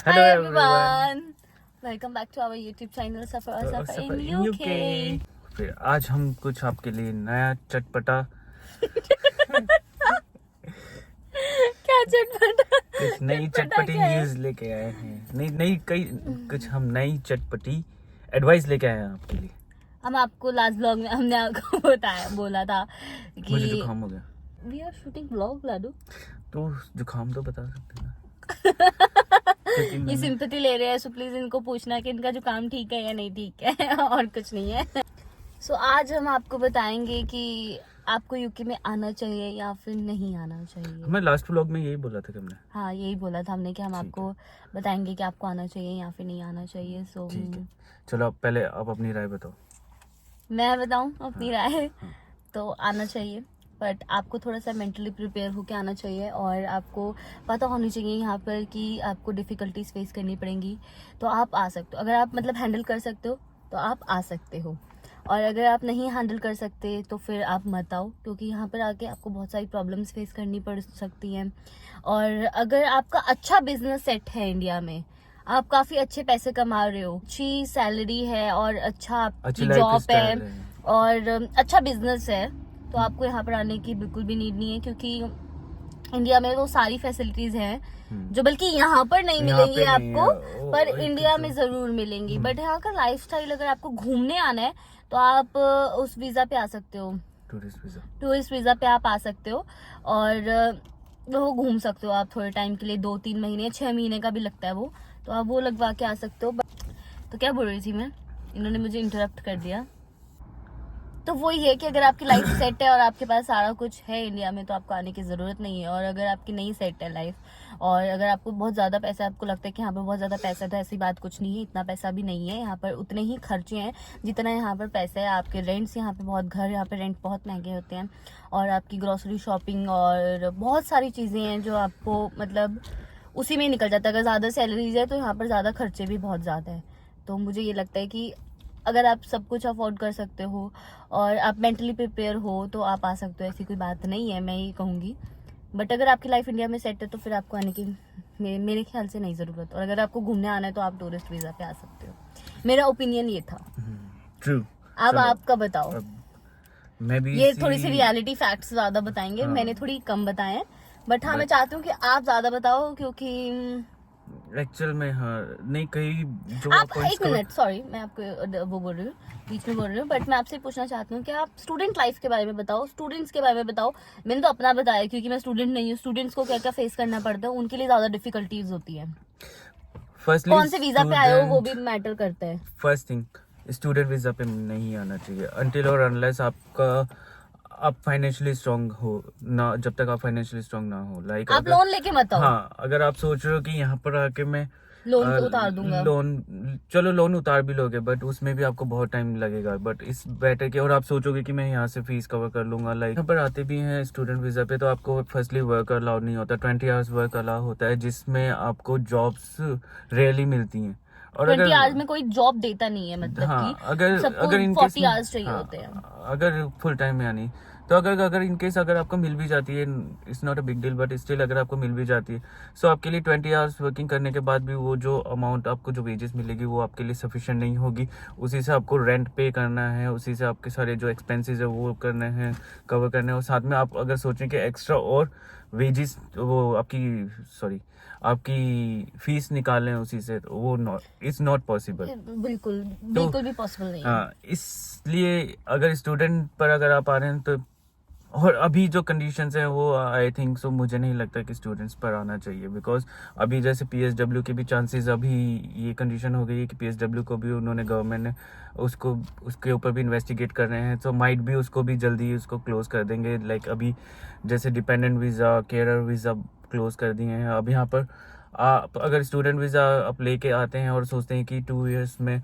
Hello Hi everyone. everyone. Welcome back to our YouTube channel Safar suffer in in UK. UK. फिर आज हम कुछ आपके लिए नया चटपटा क्या चटपटा कुछ नई चटपटा चटपटी क्या है? न्यूज लेके आए हैं। नई नई कई कुछ हम नई चटपटी एडवाइस लेके आए हैं आपके लिए। हम आपको लास्ट ब्लॉग में हमने आपको बोला था कि मुझे जुकाम हो गया वी आर शूटिंग ब्लॉग लाडू। तो जुकाम तो बता सकते हैं ना। क्योंकि ये मैंने सिंपैथी ले रहे हैं, सो प्लीज इनको पूछना कि इनका जो काम ठीक है या नहीं ठीक है और कुछ नहीं है। सो आज हम आपको बताएंगे कि आपको यूके में आना चाहिए या फिर नहीं आना चाहिए। हमें लास्ट व्लॉग में यही बोला था कि हमने। हाँ, यही बोला था हमने कि हम ठीक आपको बताएंगे कि आपको आना चाहिए या फिर नहीं आना चाहिए। सो ठीक है, चलो आप पहले आप अपनी राय बताओ। मैं बताऊं अपनी राय। हाँ। तो आना चाहिए, बट आपको थोड़ा सा मेंटली प्रिपेयर होकर आना चाहिए और आपको पता होनी चाहिए यहाँ पर कि आपको डिफ़िकल्टीज फेस करनी पड़ेंगी। तो आप आ सकते हो, अगर आप मतलब हैंडल कर सकते हो तो आप आ सकते हो, और अगर आप नहीं हैंडल कर सकते तो फिर आप मत आओ, क्योंकि यहाँ पर आके आपको बहुत सारी प्रॉब्लम्स फेस करनी पड़ सकती हैं। और अगर आपका अच्छा बिजनेस सेट है इंडिया में, आप काफ़ी अच्छे पैसे कमा रहे हो, अच्छी सैलरी है और अच्छा अच्छी आपकी लाइफ जॉब स्टाइल है है। और अच्छा बिजनेस है, तो आपको यहाँ पर आने की बिल्कुल भी नीड नहीं है, क्योंकि इंडिया में वो सारी फैसिलिटीज हैं जो बल्कि यहाँ पर नहीं यहाँ मिलेंगी पे नहीं आपको, है पर एक इंडिया तो में जरूर मिलेंगी। बट यहाँ का लाइफस्टाइल अगर आपको घूमने आना है तो आप उस वीजा पे आ सकते हो, टूरिस्ट वीजा। टूरिस्ट वीजा पे आप आ सकते हो और वो घूम सकते हो आप थोड़े टाइम के लिए, 2-3 महीने 6 महीने का भी लगता है वो, तो आप वो लगवा के आ सकते हो। तो क्या बोल रही थी मैं, इन्होंने मुझे इंटरप्ट कर दिया। तो वही है कि अगर आपकी लाइफ सेट है और आपके पास सारा कुछ है इंडिया में तो आपको आने की ज़रूरत नहीं है। और अगर आपकी नहीं सेट है लाइफ, और अगर आपको बहुत ज़्यादा पैसा, आपको लगता है कि यहाँ पर बहुत ज़्यादा पैसा है, तो ऐसी बात कुछ नहीं है, इतना पैसा भी नहीं है यहाँ पर, उतने ही खर्चे हैं जितना यहाँ पर पैसा है। आपके रेंट्स यहाँ पर बहुत, घर यहाँ पर रेंट बहुत महंगे होते हैं, और आपकी ग्रॉसरी शॉपिंग और बहुत सारी चीज़ें हैं जो आपको मतलब उसी में ही निकल जाता है। अगर ज़्यादा सैलरीज है तो यहाँ पर ज़्यादा खर्चे भी बहुत ज़्यादा है। तो मुझे ये लगता है कि अगर आप सब कुछ अफोर्ड कर सकते हो और आप मेंटली प्रिपेयर हो तो आप आ सकते हो, ऐसी कोई बात नहीं है, मैं ये कहूँगी। बट अगर आपकी लाइफ इंडिया में सेट है तो फिर आपको आने की मेरे ख्याल से नहीं ज़रूरत, और अगर आपको घूमने आना है तो आप टूरिस्ट वीज़ा पे आ सकते हो। मेरा ओपिनियन ये था। ट्रू। अब आपका बताओ। अब मैं भी ये थोड़ी सी रियलिटी फैक्ट्स ज़्यादा बताएंगे, हाँ। मैंने थोड़ी कम बताए हैं, बट हाँ मैं बट चाहती हूँ कि आप ज़्यादा बताओ, क्योंकि एक्चुअल में हाँ नहीं कई जो आप पॉइंट्स एक मिनट, सॉरी मैं आपको वो बोल रही हूँ, बीच में बोल रही हूँ, बट मैं आपसे पूछना चाहती हूँ कि आप स्टूडेंट लाइफ के बारे में बताओ, स्टूडेंट्स के बारे में बताओ। मैंने तो अपना बताया क्योंकि मैं स्टूडेंट नहीं हूँ, स्टूडेंट्स को क्या क्या फेस करना पड़ता है, उनके लिए ज्यादा डिफिकल्टीज होती है। फर्स्टली कौन से वीजा पे आए हो वो भी मैटर करता है। फर्स्ट थिंग स्टूडेंट वीजा पे नहीं आना चाहिए अनटिल और अनलेस आप फाइनेंशियली स्ट्रांग हो ना। जब तक आप फाइनेंशियली स्ट्रांग ना हो, लाइक आप लोन लेके मत आओ। हाँ, अगर आप सोच रहे हो कि यहाँ पर आके मैं लोन उतार दूंगा। लोन, चलो लोन उतार भी लोगे बट उसमें भी आपको बहुत टाइम लगेगा। बट इस बेटर के, और आप सोचोगे कि मैं यहाँ से फीस कवर कर लूंगा, लाइक यहाँ पर आते भी हैं स्टूडेंट वीजा पे तो आपको फर्स्टली वर्क अलाउड नहीं होता, 20 आवर्स वर्क अलाउ होता है जिसमें आपको जॉब्स रेयरली मिलती हैं। और 20 आवर्स अगर में कोई जॉब देता नहीं है, मतलब कि हाँ, अगर सबको अगर इन 40 केस आवर्स चाहिए होते हैं। हाँ, अगर फुल टाइम यानी तो अगर इन केस अगर आपको मिल भी जाती है, it's not a big deal, but still अगर आपको मिल भी जाती है सो आपके लिए 20 आवर्स वर्किंग करने के बाद भी वो जो अमाउंट आपको जो वेजेस मिलेगी वो आपके लिए सफिशिएंट नहीं होगी। उसी से आपको रेंट पे करना है, उसी से आपके सारे जो एक्सपेंसेस है वो करने हैं, कवर करने हैं, और साथ में आप अगर सोचें कि एक्स्ट्रा और वेजेस वो आपकी फीस निकालें उसी से, तो वो इट्स नॉट पॉसिबल। बिल्कुल तो बिल्कुल भी पॉसिबल नहीं है। हाँ, इसलिए अगर स्टूडेंट पर अगर आप आ रहे हैं तो, और अभी जो कंडीशंस हैं वो आई थिंक सो मुझे नहीं लगता कि स्टूडेंट्स पर आना चाहिए, बिकॉज अभी जैसे पीएसडब्ल्यू के भी चांसेस, अभी ये कंडीशन हो गई है कि पीएसडब्ल्यू को भी उन्होंने, गवर्नमेंट ने उसके ऊपर भी इन्वेस्टिगेट कर रहे हैं, तो माइट भी उसको भी जल्दी उसको क्लोज कर देंगे। लाइक अभी जैसे dependent visa, care visa close कर दिए हैं। अब यहाँ पर आप अगर स्टूडेंट वीज़ा आप लेके आते हैं और सोचते हैं कि 2 इयर्स में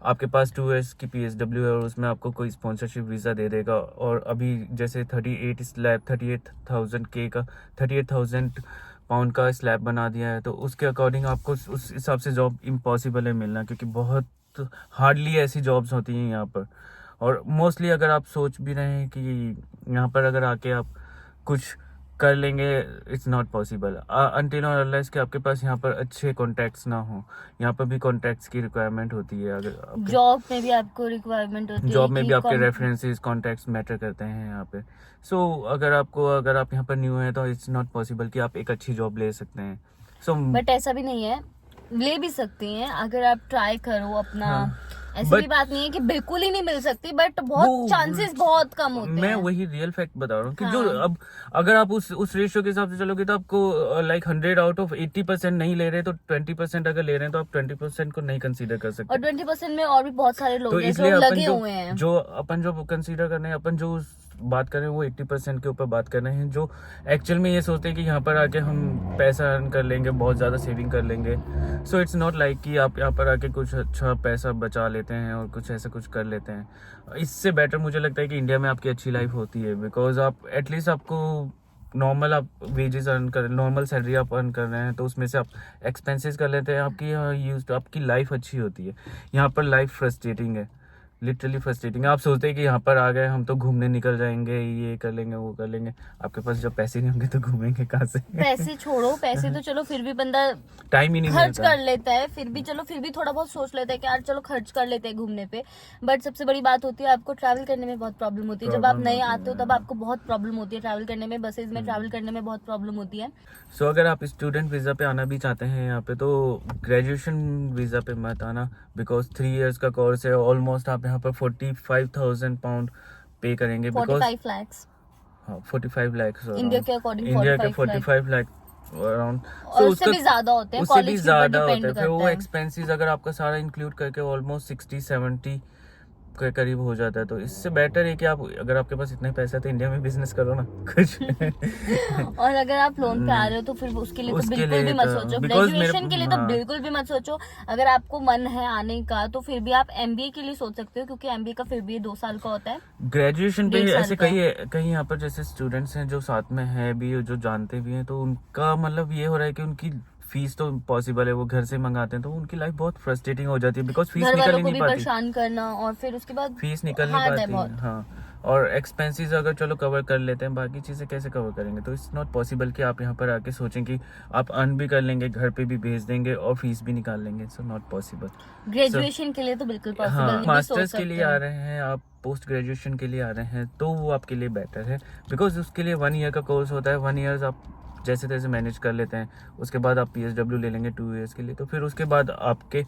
आपके पास 2 इयर्स की पीएसडब्ल्यू है और उसमें आपको कोई स्पॉन्सरशिप वीज़ा दे देगा, और अभी जैसे 38,000 पाउंड का स्लैब बना दिया है, तो उसके अकॉर्डिंग आपको उस हिसाब से जॉब इम्पॉसिबल है मिलना, क्योंकि बहुत हार्डली ऐसी जॉब्स होती हैं यहाँ पर। और मोस्टली अगर आप सोच भी रहे हैं कि यहाँ पर अगर आके आप कुछ कर लेंगे, इट्स नॉट पॉसिबल अनटिल और अनलेस कि आपके पास यहाँ पर अच्छे कॉन्टैक्ट्स ना हो। यहाँ पर भी कॉन्टैक्ट्स की रिक्वायरमेंट होती है। अगर आपके जॉब में भी आपको रिक्वायरमेंट होती है जॉब में कि भी आपके रेफरेंसेस कॉन्टैक्ट्स मैटर करते हैं यहाँ पे। सो अगर आप यहाँ पर न्यू हैं तो इट्स नॉट पॉसिबल कि आप एक अच्छी जॉब ले सकते हैं। सो बट ऐसा भी नहीं है, ले भी सकती हैं अगर आप ट्राई करो अपना। हाँ, ऐसी but- भी बात नहीं है कि बिल्कुल ही नहीं मिल सकती, बट बहुत वो- चांसेस बहुत कम होते मैं हैं। वही रियल फैक्ट बता रहा हूँ कि हाँ। जो अब अगर आप उस रेशियो के हिसाब से चलोगे तो आपको लाइक 100 आउट ऑफ 80% नहीं ले रहे तो 20% अगर ले रहे हैं तो आप 20% को नहीं कंसीडर कर सकते। और 20% में और भी बहुत सारे लोग तो हैं इसलिए जो अपन लगे हुए हैं। जो कंसीडर कर रहे हैं, अपन जो बात कर रहे हैं वो 80% के ऊपर बात कर रहे हैं, जो एक्चुअल में ये सोचते हैं कि यहाँ पर आके हम पैसा अर्न कर लेंगे, बहुत ज़्यादा सेविंग कर लेंगे। सो इट्स नॉट लाइक कि आप यहाँ पर आके कुछ अच्छा पैसा बचा लेते हैं और कुछ ऐसा कुछ कर लेते हैं। इससे बेटर मुझे लगता है कि इंडिया में आपकी अच्छी लाइफ होती है, बिकॉज आप एटलीस्ट आपको नॉर्मल आप वेजेस अर्न कर, नॉर्मल सैलरी आप अर्न कर रहे हैं तो उसमें से आप एक्सपेंसेस कर लेते हैं, आपकी लाइफ अच्छी होती है। यहाँ पर लाइफ फ्रस्ट्रेटिंग है, लिटरली फ्रस्ट्रेटिंग है। आप सोचते हैं कि यहाँ पर आ गए हम तो घूमने निकल जाएंगे, ये कर लेंगे वो कर लेंगे, आपके पास जब पैसे नहीं होंगे तो घूमेंगे कहाँ से? पैसे छोड़ो, पैसे तो चलो फिर भी बंदा टाइम ही नहीं खर्च मिलता। कर लेता है, फिर भी थोड़ा बहुत सोच लेता है कि यार चलो खर्च कर लेते हैं घूमने पे। बट सबसे बड़ी बात होती है आपको ट्रैवल करने में बहुत प्रॉब्लम होती है। जब आप प्रॉब्लम नए होती आते हो है। तब आपको बहुत प्रॉब्लम होती है ट्रैवल करने में, बसेज में ट्रैवल करने में बहुत प्रॉब्लम होती है। सो अगर आप स्टूडेंट वीज़ा पे आना भी चाहते हैं यहाँ पे तो ग्रेजुएशन वीज़ा पे मत आना, बिकॉज 3 इयर्स का कोर्स है। ऑलमोस्ट आप यहाँ पर 45,000 पाउंड पे करेंगे, बिकॉज 45 लाख हाँ 45 लाख इंडिया के अकॉर्डिंग, इंडिया के 45 45 लाख अराउंड। और उससे भी ज्यादा होते हैं, उससे भी कॉलेज के ऊपर ज्यादा डिपेंड होता है। फिर वो करता है। एक्सपेंसेस अगर आपका सारा इंक्लूड करके ऑलमोस्ट 60-70 के करीब हो जाता है। तो इससे बेटर है कि आप अगर आपके पास इतने पैसे है तो इंडिया में बिजनेस करो ना कुछ। और अगर आप लोन पे आ रहे हो तो फिर उसके लिए तो उसके बिल्कुल भी लिए मत तो- सोचो। because ग्रेजुएशन के लिए तो हाँ। बिल्कुल भी मत सोचो। अगर आपको मन है आने का तो फिर भी आप एमबीए के लिए सोच सकते हो, क्योंकि एमबीए का फिर भी 2 साल का होता है। ग्रेजुएशन पे 1.5 साल ऐसे का। कई यहाँ पर जैसे स्टूडेंट्स हैं जो साथ में है भी, जो जानते भी हैं, तो उनका मतलब ये हो रहा है कि उनकी फीस तो पॉसिबल है वो घर से मंगाते हैं, तो उनकी लाइफ बहुत फ्रस्ट्रेटिंग हो जाती है, बिकॉज फीस घर निकल वालों ही को नहीं भी पाती। परेशान करना और फिर उसके बाद फीस निकल नहीं hard है पाती बहुत। हाँ। और एक्सपेंसेस अगर चलो कवर कर लेते हैं, बाकी चीज़ें कैसे कवर करेंगे? तो इट्स नॉट पॉसिबल कि आप यहाँ पर आके सोचें कि आप अर्न भी कर लेंगे, घर पे भी भेज देंगे और फीस भी निकाल लेंगे। It's not possible. ग्रेजुएशन के लिए तो बिल्कुल पॉसिबल हाँ, नहीं, भी मास्टर्स सोच के लिए सकते आ हो। रहे हैं आप, पोस्ट ग्रेजुएशन के लिए आ रहे हैं तो वो आपके लिए बेटर है, बिकॉज उसके लिए 1 ईयर का कोर्स होता है। 1 ईयर्स आप जैसे तैसे मैनेज कर लेते हैं, उसके बाद आप PSW ले लेंगे 2 इयर्स के लिए। तो फिर उसके बाद आपके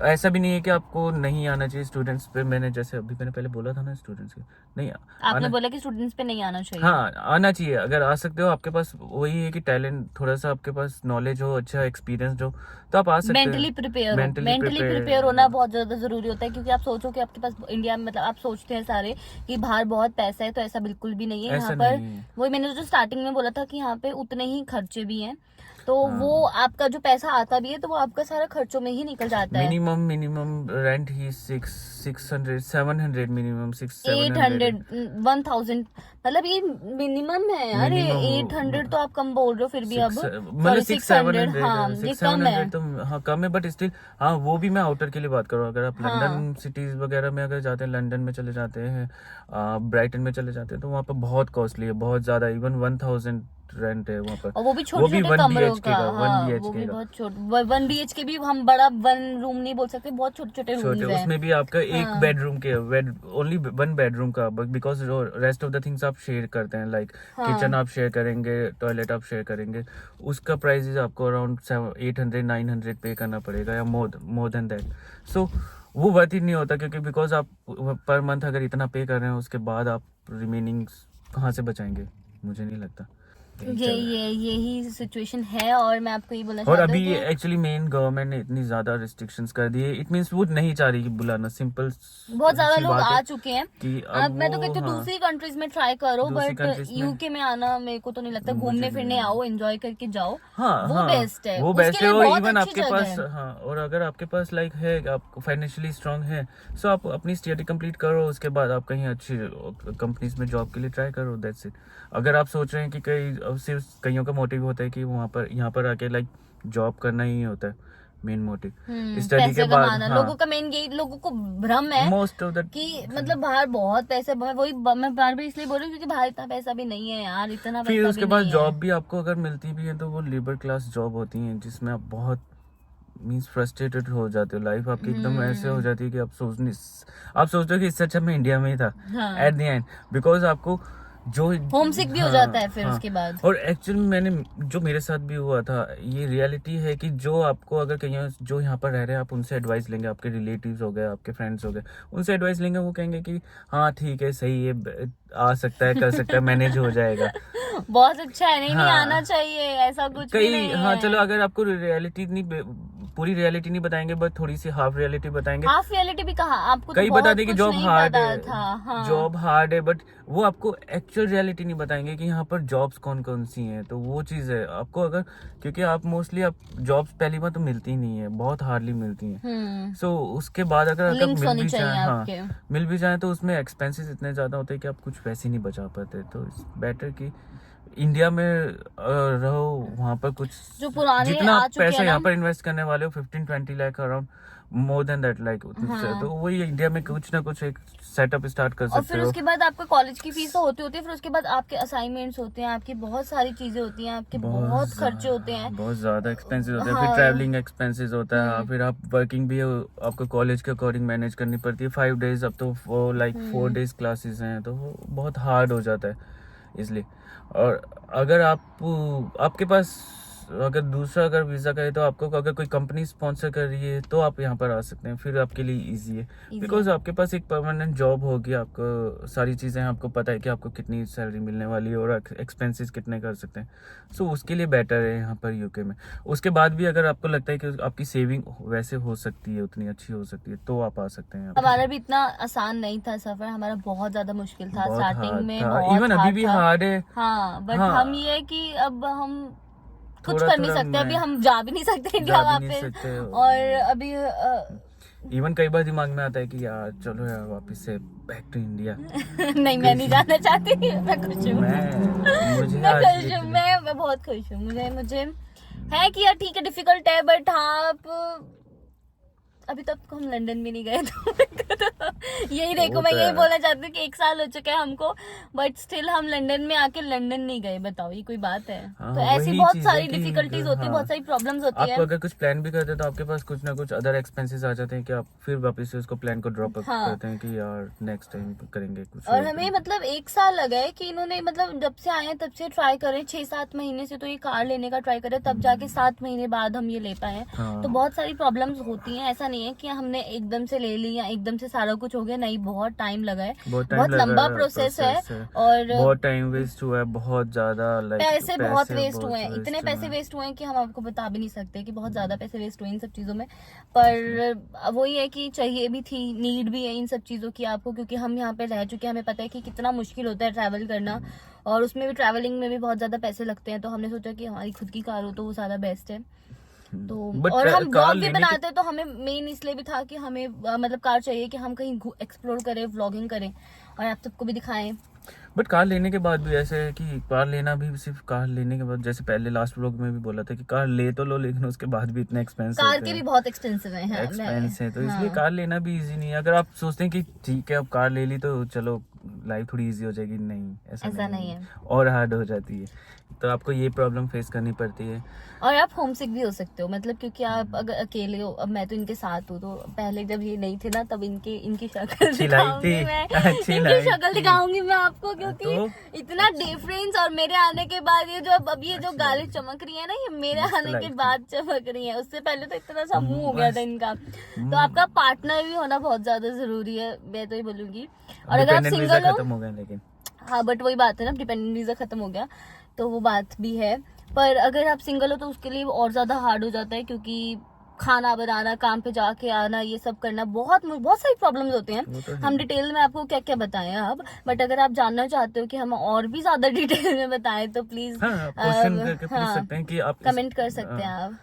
ऐसा भी नहीं है कि आपको नहीं आना चाहिए स्टूडेंट्स पे। मैंने पहले बोला था ना स्टूडेंट्स के नहीं आपने आना, बोला कि स्टूडेंट्स पे नहीं आना चाहिए। हाँ आना चाहिए। अगर आ सकते हो, आपके पास वही है कि टैलेंट, थोड़ा सा आपके पास नॉलेज हो, अच्छा एक्सपीरियंस हो, तो आप आ सकते हैं। मेंटली प्रिपेयर Mentally प्रिपेयर होना बहुत ज्यादा जरूरी होता है, क्योंकि आप सोचो कि आपके पास इंडिया में, मतलब आप सोचते हैं सारे कि बाहर बहुत पैसा है, तो ऐसा बिल्कुल भी नहीं है। ऐसा यहाँ पर नहीं है। वही मैंने जो स्टार्टिंग में बोला था कि यहाँ पे उतने ही खर्चे भी हैं, तो हाँ। वो आपका जो पैसा आता भी है तो वो आपका सारा खर्चों में ही निकल जाता है। मिनिमम रेंट ही 600-700 मिनिमम 800 1000 मतलब ये मिनिमम है यार। ये Minimum 800 तो आप कम बोल रहे हो, फिर भी अब मतलब 600-700 हाँ ये कम है। तो हाँ कम है, बट स्टिल हाँ वो भी मैं आउटर के लिए बात कर रहा हूँ। अगर आप हाँ। लंदन सिटीज वगैरह में अगर जाते हैं, लंदन में चले जाते हैं, ब्राइटन में चले जाते हैं, तो वहाँ पर बहुत कॉस्टली है, बहुत ज्यादा। इवन 1000 रेंट है वहाँ पर, और वो भी छोटे छोटे 1 कमरों BHK का। का, हाँ 1 वो भी BHK का। बहुत छोटे, 1 BHK भी हम बड़ा 1 रूम नहीं बोल सकते, बहुत छोटे छोटे छोटे, रूम्स हैं। उसमें भी आपका एक हाँ। बेडरूम के ओनली 1 बेडरूम का, because rest of the things आप शेयर करते हैं, लाइक हाँ। किचन आप शेयर करेंगे, टॉयलेट आप शेयर करेंगे, उसका प्राइस आपको अराउंड 800-900 पे करना पड़ेगा, या मोर देन दैट। सो वो वर्थ ही नहीं होता, क्योंकि बिकॉज आप पर मंथ अगर इतना पे कर रहे हैं, उसके बाद आप रिमेनिंग कहाँ से बचाएंगे? मुझे नहीं लगता। यही सिचुएशन है, और मैं आपको ये बोलना और चाहती अभी हूँ कि एक्चुअली मेन गवर्नमेंट ने इतनी ज्यादा रिस्ट्रिक्शंस कर दी है, इट मींस वो नहीं चाह रही कि बुलाना, सिंपल बहुत ज्यादा लोग आ चुके हैं। कि अब मैं तो वो, कहती हूँ हाँ, दूसरी कंट्रीज में ट्राई करो, दूसरी बट countries में- यूके में आना मेरे को तो नहीं लगता। मुझे घूमने भी फिरने नहीं। आओ, एंजॉय करके जाओ, हाँ वो हाँ, बेस्ट है। वो उसके बेस्ट है। लिए और बहुत इवन अच्छी आपके जगह पास है। हाँ, और अगर आपके पास लाइक है, आप फाइनेंशियली स्ट्रांग है, सो आप अपनी स्टडी कंप्लीट करो, उसके बाद आप कहीं अच्छी कंपनीज में जॉब के लिए ट्राई करो, दैट्स इट। अगर आप सोच रहे हैं कि सिर्फ कईयों का मोटिव होता है कि यहाँ पर आके लाइक जॉब करना ही होता है, मेन मोटिव स्टडी के पैसे बाद। कमाना, लोगों का मेन यही, लोगों को भ्रम है मोस्ट ऑफ द कि मतलब बाहर बहुत पैसे, मैं बार बार इसलिए बोल रही हूँ क्योंकि बाहर इतना पैसा भी नहीं है यार, इतना फिर पैसा उसके भी बाद नहीं जॉब भी आपको अगर मिलती भी है तो वो लेबर क्लास जॉब होती है जिसमें आप बहुत मीन्स फ्रस्ट्रेटेड हो जाते हो। लाइफ आपकी एकदम ऐसे हो जाती है कि आप सोचते हो कि इससे अच्छा मैं इंडिया में ही था हाँ। एट द एंड, बिकॉज आपको जो होम सिक भी हो जाता है फिर उसके बाद। और एक्चुअली मैंने जो मेरे साथ भी हुआ था, ये रियलिटी है कि जो आपको अगर कहीं जो यहाँ पर रह रहे हैं आप उनसे एडवाइस लेंगे, आपके रिलेटिव्स हो गए, आपके फ्रेंड्स हो गए, उनसे एडवाइस लेंगे, वो कहेंगे कि हाँ ठीक है, सही है, आ सकता है, कर सकता है, मैनेज हो जाएगा, बहुत अच्छा है, नहीं हाँ। आना चाहिए, ऐसा कुछ भी कई नहीं हाँ है। चलो, अगर आपको रियलिटी नहीं, पूरी रियलिटी नहीं बताएंगे बट थोड़ी सी हाफ रियलिटी बताएंगे। हाफ रियलिटी भी कहा आपको, कई तो बता बहुत दें कि कुछ जॉब नहीं हार्ड पता है, था। हाँ। जॉब हार्ड है, बट वो आपको एक्चुअल रियलिटी नहीं बताएंगे कि यहाँ पर जॉब्स कौन कौन सी हैं। तो वो चीज़ है आपको, अगर क्योंकि आप मोस्टली आप जॉब्स पहली बार तो मिलती ही नहीं है, बहुत हार्डली मिलती हैं। सो उसके बाद अगर लिंक्स मिल होनी भी चाहिए जाए, हाँ आपके। मिल भी जाए तो उसमें एक्सपेंसेस इतने ज़्यादा होते हैं कि आप कुछ पैसे नहीं बचा पाते। तो इट्स बेटर कि इंडिया में रहो, वहाँ पर कुछ जो पुराने जितना आ आप चुके पैसा हैं यहाँ ना, पर इन्वेस्ट करने वाले हो 15-20 lakh around, more than that like, तो वही इंडिया में कुछ ना कुछ एक सेटअप स्टार्ट कर और सकते फिर हो। उसके बाद आपका कॉलेज की फीस तो होती है, फिर उसके बाद आपके असाइनमेंट्स होते हैं, आपकी बहुत सारी चीजें होती हैं, आपके बहुत खर्चे होते हैं, बहुत ज्यादा एक्सपेंसेस होते हैं। हाँ। फिर ट्रैवलिंग एक्सपेंसेस होता है, फिर आप वर्किंग भी आपको कॉलेज के अकॉर्डिंग मैनेज करनी पड़ती है। 5 डेज, अब तो वो लाइक 4 डेज क्लासेस हैं, तो वो बहुत हार्ड हो जाता है इसलिए। और अगर आपके पास अगर दूसरा अगर वीज़ा का है तो आपको अगर कोई कंपनी स्पॉन्सर कर रही है तो आप यहाँ पर आ सकते हैं, फिर आपके लिए इजी है, बिकॉज आपके पास एक परमानेंट जॉब होगी, आपको सारी चीज़ें आपको पता है कि आपको कितनी सैलरी मिलने वाली है और एक्सपेंसेस कितने कर सकते हैं। सो उसके लिए बेटर है यहाँ पर यूके में। उसके बाद भी अगर आपको लगता है कि आपकी सेविंग वैसे हो सकती है, उतनी अच्छी हो सकती है, तो आप आ सकते हैं। हमारा भी इतना आसान नहीं था सफर, हमारा बहुत ज्यादा मुश्किल था बहुत स्टार्टिंग hard में, था, बहुत इवन अभी भी था। हार्ड है। हाँ, बट हाँ। हम ये है कि अब हम कुछ थोड़ा कर नहीं थोड़ा सकते, अभी मैं- हम जा भी नहीं सकते इंडिया जा भी नहीं वापस, सकते। और अभी इवन कई बार दिमाग में आता है कि यार चलो यार वापस से बैक टू इंडिया। नहीं, मैं नहीं जाना चाहती, मैं खुश हूँ, मुझे मैं आज खुश हूँ, literally- मैं बहुत खुश हूँ। मुझे है कि यार ठीक है, डिफिकल्ट है, बट हाँ आप अभी तक तो हम लंदन भी नहीं गए, तो यही देखो, मैं यही बोलना चाहती हूँ कि 1 साल हो चुका है हमको, बट स्टिल हम लंदन में आके लंदन नहीं गए। बताओ, ये कोई बात है? हाँ, तो ऐसी वही बहुत चीज़ है सारी कि डिफिकल्टीज होती है, हाँ, बहुत सारी प्रॉब्लम्स होती आपको है। अगर कुछ प्लान भी करते हैं तो आपके पास कुछ ना कुछ अदर एक्सपेंसेस आ जाते हैं कि आप फिर वापस से उसको प्लान को ड्रॉप हाँ। करते हैं कि यार नेक्स्ट टाइम करेंगे कुछ और और हमें मतलब 1 साल लगा है कि इन्होंने मतलब जब से आए हैं तब से ट्राई करें, 6-7 महीने से तो ये कार लेने का ट्राई करें, तब जाके 7 महीने बाद हम ये ले पाए। हाँ। तो बहुत सारी प्रॉब्लम्स होती हैं, ऐसा नहीं है कि हमने एकदम से ले ली या एकदम से सारा कुछ हो गया, नहीं, बहुत टाइम लगा है, बहुत लंबा प्रोसेस है, और बहुत टाइम वेस्ट हुआ है, बहुत ज्यादा, लाइक पैसे बहुत वेस्ट हुए हैं, waste इतने हुए पैसे हैं। वेस्ट हुए हैं कि हम आपको बता भी नहीं सकते कि बहुत ज्यादा पैसे वेस्ट हुए इन सब चीजों में। पर वही है कि चाहिए भी थी, नीड भी है इन सब चीजों की आपको, क्योंकि हम यहाँ पे रह चुके हैं, हमें पता है कि कितना मुश्किल होता है ट्रैवल करना, और उसमें भी ट्रैवलिंग में भी बहुत ज्यादा पैसे लगते हैं। तो हमने सोचा कि हमारी खुद की कार हो तो वो ज्यादा बेस्ट है। तो But और हम कार ब्लॉग भी लेने बनाते हैं, तो हमें मेन इसलिए भी था कि हमें मतलब कार चाहिए कि हम कहीं एक्सप्लोर करें, व्लॉगिंग करें और आप सबको भी दिखाएं। बट कार लेने के बाद भी ऐसे है कि कार लेना भी सिर्फ कार लेने के बाद, जैसे पहले लास्ट व्लॉग में भी बोला था कि कार ले तो लो, लेकिन उसके बाद भी इतना एक्सपेंस कार के भी बहुत एक्सपेंसिव है, हाँ, एक्सपेंस है, तो हाँ। इसलिए कार लेना भी इजी नहीं है। अगर आप सोचते हैं कि ठीक है अब कार ले ली तो चलो लाइफ थोड़ी इजी हो जाएगी, नहीं, ऐसा नहीं है, और हार्ड हो जाती है, तो आपको ये प्रॉब्लम फेस करनी पड़ती है। और आप होमसिक भी हो सकते हो, मतलब क्योंकि आप अगर अकेले हो, अब मैं तो इनके साथ हूँ, तो पहले जब ये नहीं थे ना तब इनकी शक्ल दिखाऊंगी मैं, इनकी शक्ल दिखाऊंगी मैं आपको, क्योंकि तो इतना डिफरेंस, और मेरे आने के बाद ये जो अब ये जो गालें चमक रही है ना, ये मेरे आने के बाद चमक रही है, उससे पहले तो इतना सा मुंह हो गया था इनका। तो आपका पार्टनर भी होना बहुत ज्यादा जरूरी है, मैं तो ये बोलूंगी। और अगर आप डिपेंडेंट वीजा सिंगल हो, खत्म हो गया लेकिन, हाँ बट वही बात है ना, डिपेंडेंट वीजा खत्म हो गया तो वो बात भी है। पर अगर आप सिंगल हो तो उसके लिए और ज्यादा हार्ड हो जाता है, क्योंकि खाना बनाना, काम पे जाके आना, ये सब करना, बहुत सारी प्रॉब्लम्स होती हैं। वो तो है। हम डिटेल में आपको क्या क्या बताएं अब, बट अगर आप जानना चाहते हो कि हम और भी ज्यादा डिटेल में बताएं तो प्लीज हाँ क्वेश्चन करके पूछ सकते हैं कि आप कमेंट कर सकते हैं आप।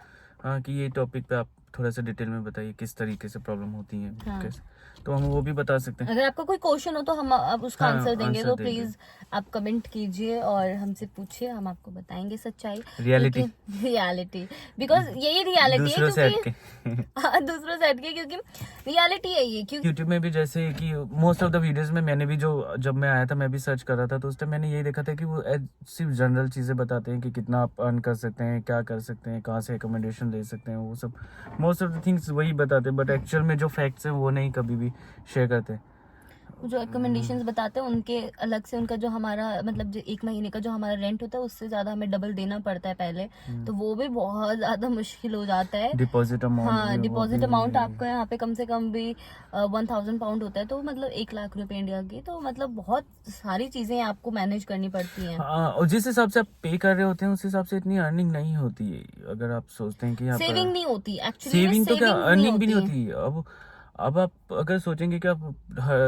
हाँ कि ये टॉपिक पे आप थोड़ा सा डिटेल में बताइए किस तरीके से प्रॉब्लम होती है हाँ। कैसे, तो हम वो भी बता सकते हैं। अगर आपका कोई क्वेश्चन हो तो हम आप उसका हाँ, आंसर देंगे, आंसर तो देंगे। प्लीज आप कमेंट कीजिए और हमसे पूछिए, हम आपको बताएंगे सच्चाई। रियलिटी। रियलिटी, बिकॉज यही रियलिटी है, दूसरों से क्योंकि हटके। हाँ, दूसरों से हटके, क्योंकि रियलिटी है ये। क्योंकि यूट्यूब में भी जैसे कि मोस्ट ऑफ द वीडियोस में मैंने भी जब मैं आया था मैं भी सर्च कर रहा था, तो उस टाइम मैंने यही देखा था कि वो सिर्फ जनरल चीज़ें बताते हैं कि कितना आप अर्न कर सकते हैं, क्या कर सकते हैं, कहाँ से अकोमोडेशन ले सकते हैं, वो सब मोस्ट ऑफ द थिंग्स वही बताते हैं, बट एक्चुअल में जो फैक्ट्स हैं वो नहीं कभी भी शेयर करते। जो रिकमेंडेशंस बताते हैं उनके अलग से, उनका जो हमारा मतलब जो 1 महीने का जो हमारा रेंट होता है उससे ज्यादा हमें डबल देना पड़ता है पहले, तो वो भी बहुत ज्यादा मुश्किल हो जाता है। डिपॉजिट अमाउंट हाँ, डिपॉजिट अमाउंट आपका यहाँ पे कम से कम भी 1000 पाउंड होता है, तो मतलब 1 लाख रुपए इंडिया की, तो मतलब बहुत सारी चीजें आपको मैनेज करनी पड़ती हैं। हाँ, और जिस हिसाब से आप पे कर रहे होते हैं उस हिसाब से इतनी अर्निंग नहीं होती है। अगर आप सोचते हैं कि यहाँ सेविंग पर नहीं होती एक्चुअली, सेविंग तो क्या अर्निंग भी नहीं होती। अब आप अगर सोचेंगे कि आप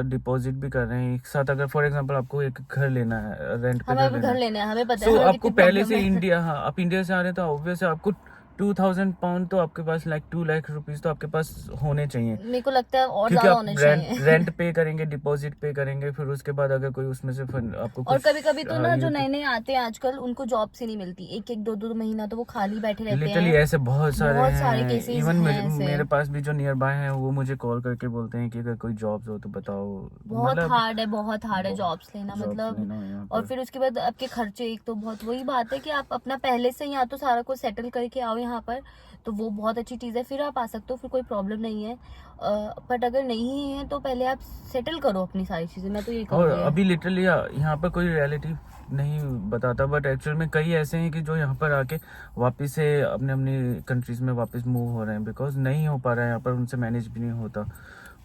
डिपॉजिट भी कर रहे हैं एक साथ, अगर फॉर एग्जांपल आपको एक घर लेना है, रेंट पे हमें घर लेना है, हमें पता है तो हमें आपको कितनी पहले problem से है। इंडिया, हाँ आप इंडिया से आ रहे हैं तो ऑब्वियस आपको 2000 पाउंड तो आपके पास, लाइक 2 लाख रुपीस तो आपके पास होने चाहिए, मेरे को लगता है और क्योंकि ज्यादा आप होने चाहिए। रेंट पे करेंगे, डिपॉजिट पे करेंगे, फिर उसके बाद अगर कोई उसमें से आपको और कुछ कभी कभी तो ना जो ये- नए नए आते हैं आजकल, उनको जॉब से नहीं मिलती, 1 1 2 2 महीना तो वो खाली बैठे रहते लिटरली हैं। ऐसे बहुत सारे हैं। केसेस इवन हैं ऐसे। मेरे पास भी जो नियर बाय हैं वो मुझे कॉल करके बोलते हैं कि अगर कोई जॉब्स हो तो बताओ। बहुत मतलब हार्ड है, बहुत हार्ड है बहुत जॉब्स लेना, jobs मतलब। लेना यहाँ और पर। फिर उसके बाद आपके खर्चे, एक तो बहुत वही बात है कि आप अपना पहले से यहाँ तो सारा कुछ सेटल करके आओ यहाँ पर, तो वो बहुत अच्छी चीज़ है, फिर आप आ सकते हो, फिर कोई प्रॉब्लम नहीं है। बट अगर नहीं है तो पहले आप सेटल करो अपनी सारी चीज़ें, मैं तो ये और कहूँगी। अभी लिटरली यहाँ पर कोई रियलिटी नहीं बताता, बट एक्चुअल में कई ऐसे हैं कि जो यहाँ पर आके वापस से अपने अपनी कंट्रीज में वापस मूव हो रहे हैं, बिकॉज नहीं हो पा रहा है यहाँ पर, उनसे मैनेज भी नहीं होता।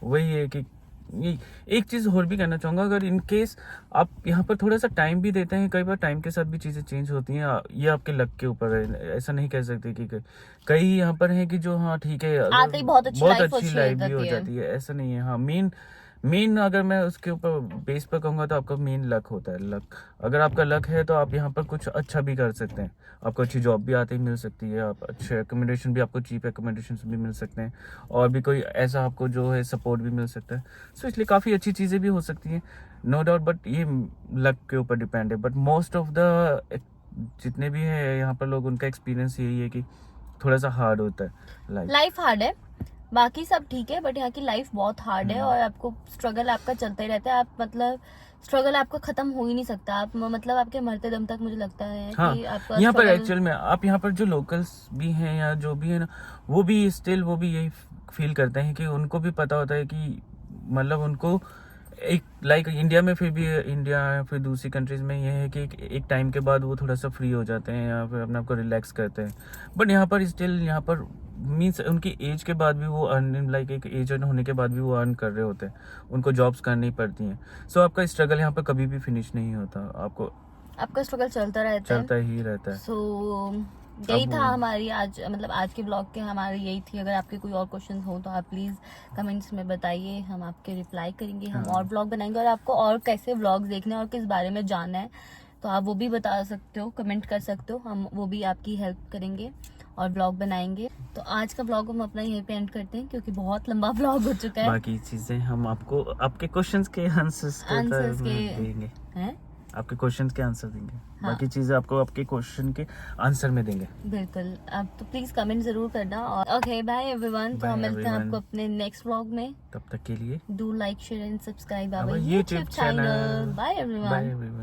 वही है कि ये एक चीज़ और भी कहना चाहूँगा, अगर इन केस आप यहाँ पर थोड़ा सा टाइम भी देते हैं, कई बार टाइम के साथ भी चीज़ें चेंज होती हैं, ये आपके लक के ऊपर है। ऐसा नहीं कह सकते कि कई यहाँ पर हैं कि जो हाँ ठीक है आते ही बहुत अच्छी लाइफ लाइफ भी हो जाती है, ऐसा नहीं है। हाँ, मेन अगर मैं उसके ऊपर बेस पर कहूँगा तो आपका मेन लक होता है। लक, अगर आपका लक है तो आप यहाँ पर कुछ अच्छा भी कर सकते हैं, आपको अच्छी जॉब भी आते ही मिल सकती है, आप अच्छे एकोमोडेशन भी, आपको चीप एकोमोडेशन भी मिल सकते हैं, और भी कोई ऐसा आपको जो है सपोर्ट भी मिल सकता है। सो इसलिए काफ़ी अच्छी चीज़ें भी हो सकती हैं, नो डाउट, बट ये लक के ऊपर डिपेंड है। बट मोस्ट ऑफ द जितने भी हैं यहाँ पर लोग, उनका एक्सपीरियंस यही है कि थोड़ा सा हार्ड होता है लाइफ हार्ड है, बाकी सब ठीक है, बट यहाँ की लाइफ बहुत हार्ड है, और आपको स्ट्रगल आपका चलता ही रहता है। आप मतलब स्ट्रगल आपका खत्म हो ही नहीं सकता, आप मतलब आपके मरते दम तक मुझे लगता है हाँ, कि आपका यहाँ पर struggle- एक्चुअल में आप यहाँ पर जो लोकल्स भी हैं या जो भी है ना, वो भी स्टिल वो भी यही फील करते हैं कि उनको भी पता होता है कि मतलब उनको एक लाइक इंडिया में, फिर भी इंडिया या फिर दूसरी कंट्रीज में ये है कि एक टाइम के बाद वो थोड़ा सा फ्री हो जाते हैं या फिर अपने आप को रिलैक्स करते हैं। बट यहाँ पर स्टिल यहाँ पर मीन्स उनकी एज के बाद भी वो अर्न, लाइक एक एज होने के बाद भी वो अर्न कर रहे होते हैं, उनको जॉब्स करनी पड़ती हैं। सो आपका स्ट्रगल यहाँ पर कभी भी फिनिश नहीं होता, आपका स्ट्रगल चलता रहता है। चलता ही रहता है। सो यही था हमारी आज, मतलब आज के ब्लॉग के हमारी यही थी। अगर आपके कोई और क्वेश्चन हो तो आप प्लीज़ कमेंट्स में बताइए, हम आपके रिप्लाई करेंगे, हम और ब्लॉग बनाएंगे। और आपको और कैसे ब्लॉग देखने और किस बारे में जानना है तो आप वो भी बता सकते हो, कमेंट कर सकते हो, हम वो भी आपकी हेल्प करेंगे और ब्लॉग बनाएंगे। तो आज का ब्लॉग हम अपना यहीं पे एंड करते हैं, क्योंकि बहुत लंबा ब्लॉग हो चुका है। बाकी चीजें हम आपको आपके क्वेश्चंस के आंसर्स देंगे, हैं आपके क्वेश्चंस के आंसर देंगे। हाँ। बाकी चीजें आपको आपके क्वेश्चन के आंसर में देंगे। बिल्कुल, आप तो प्लीज कमेंट जरूर करना। और ओके, बाय एवरीवन। तो हम मिलते हैं आपको अपने नेक्स्ट व्लॉग में। तब तक के लिए do like, share and subscribe our our YouTube YouTube channel. channel. Bye everyone. Bye everyone.